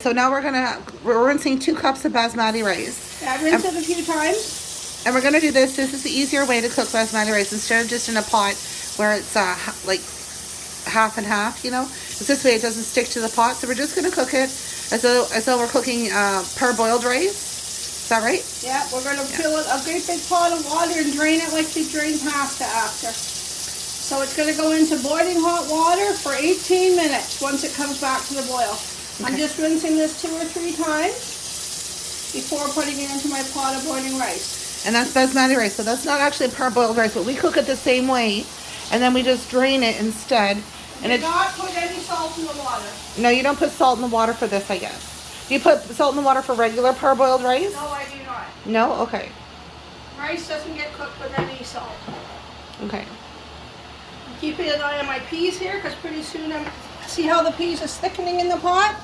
So now we're rinsing 2 cups of basmati rice. Yeah, I've rinsed it a few times. And we're gonna do this. This is the easier way to cook basmati rice instead of just in a pot where it's like half and half, you know. Because this way it doesn't stick to the pot. So we're just gonna cook it as though we're cooking parboiled rice. Is that right? Yeah, we're gonna fill it a great big pot of water and drain it like you drain pasta after. So it's gonna go into boiling hot water for 18 minutes once it comes back to the boil. Okay. I'm just rinsing this 2 or 3 times before putting it into my pot of boiling rice. And that's basmati rice, so that's not actually parboiled rice, but we cook it the same way, and then we just drain it instead. And do not put any salt in the water. No, you don't put salt in the water for this, I guess. Do you put salt in the water for regular parboiled rice? No, I do not. No? Okay. Rice doesn't get cooked with any salt. Okay. I'm keeping an eye on my peas here, because pretty soon see how the peas is thickening in the pot?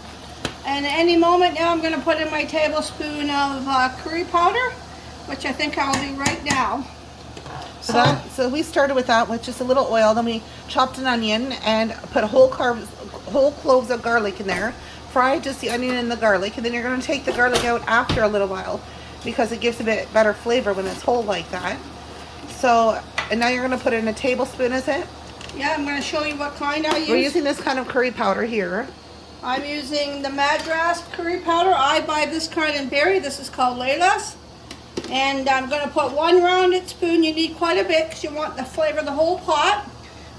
And at any moment now I'm going to put in my tablespoon of curry powder, which I think I'll do right now. So we started with that with just a little oil, then we chopped an onion and put whole cloves of garlic in there. Fry just the onion and the garlic, and then you're going to take the garlic out after a little while because it gives a bit better flavor when it's whole like that. So, and now you're going to put in a tablespoon, is it? Yeah, I'm going to show you what kind I use. We're using this kind of curry powder here. I'm using the Madras curry powder. I buy this kind in Berry. This is called Lalah's. And I'm going to put 1 rounded spoon. You need quite a bit because you want the flavor of the whole pot.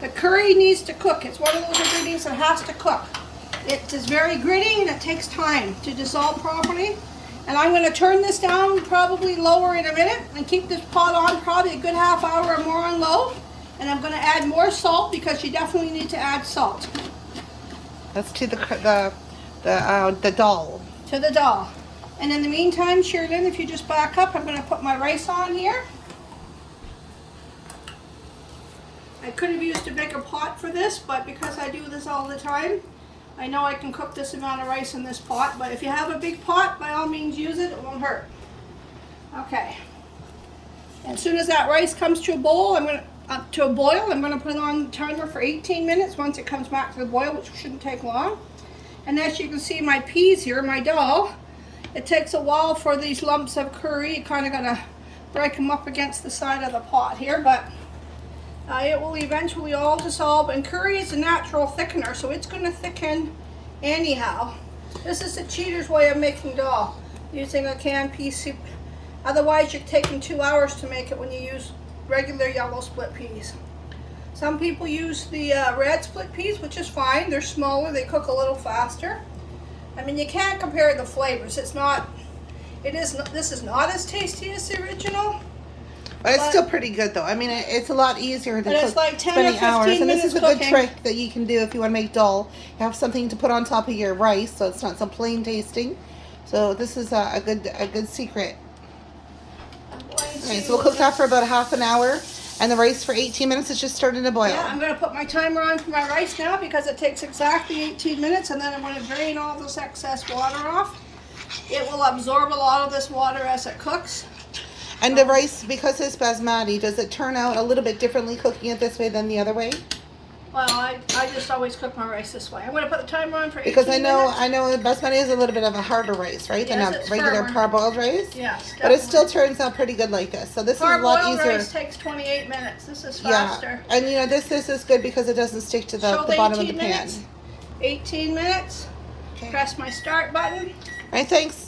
The curry needs to cook. It's one of those ingredients that has to cook. It is very gritty and it takes time to dissolve properly. And I'm going to turn this down, probably lower in a minute, and keep this pot on probably a good half hour or more on low. And I'm going to add more salt because you definitely need to add salt. That's to the Dahl. To the Dahl. And in the meantime, Sherri-Lyn, if you just back up, I'm going to put my rice on here. I could have used a bigger pot for this, but because I do this all the time, I know I can cook this amount of rice in this pot. But if you have a big pot, by all means use it. It won't hurt. Okay. And as soon as that rice comes to a boil, I'm going to put it on the timer for 18 minutes once it comes back to the boil, which shouldn't take long. And as you can see, my peas here, my Dahl, it takes a while for these lumps of curry. You kind of got to break them up against the side of the pot here, but it will eventually all dissolve. And curry is a natural thickener, so it's going to thicken anyhow. This is the cheater's way of making Dahl, using a canned pea soup. Otherwise, you're taking 2 hours to make it when you use regular yellow split peas. Some people use the red split peas, which is fine. They're smaller, they cook a little faster. I mean, you can't compare the flavors. This is not as tasty as the original. But it's still pretty good though. I mean, it's a lot easier than it's like 10 or 15 hours. And this is a good cooking. trick that you can do if you want to make Dahl. You have something to put on top of your rice, so it's not so plain tasting. So this is a good secret. Okay, so we'll cook that for about a half an hour, and the rice for 18 minutes is just starting to boil. Yeah, I'm going to put my timer on for my rice now because it takes exactly 18 minutes, and then I'm going to drain all this excess water off. It will absorb a lot of this water as it cooks. And the rice, because it's basmati, does it turn out a little bit differently cooking it this way than the other way? Well, I just always cook my rice this way. I'm going to put the timer on for 18 because minutes. I know basmati is a little bit of a harder rice, right? Yes, than a regular parboiled rice. Yes, but it still turns out pretty good like this. So this is a lot easier. Parboiled rice takes 28 minutes. This is faster. Yeah, and you know this is good because it doesn't stick to the bottom of the pan. 18 minutes. Okay. Press my start button. All right, thanks.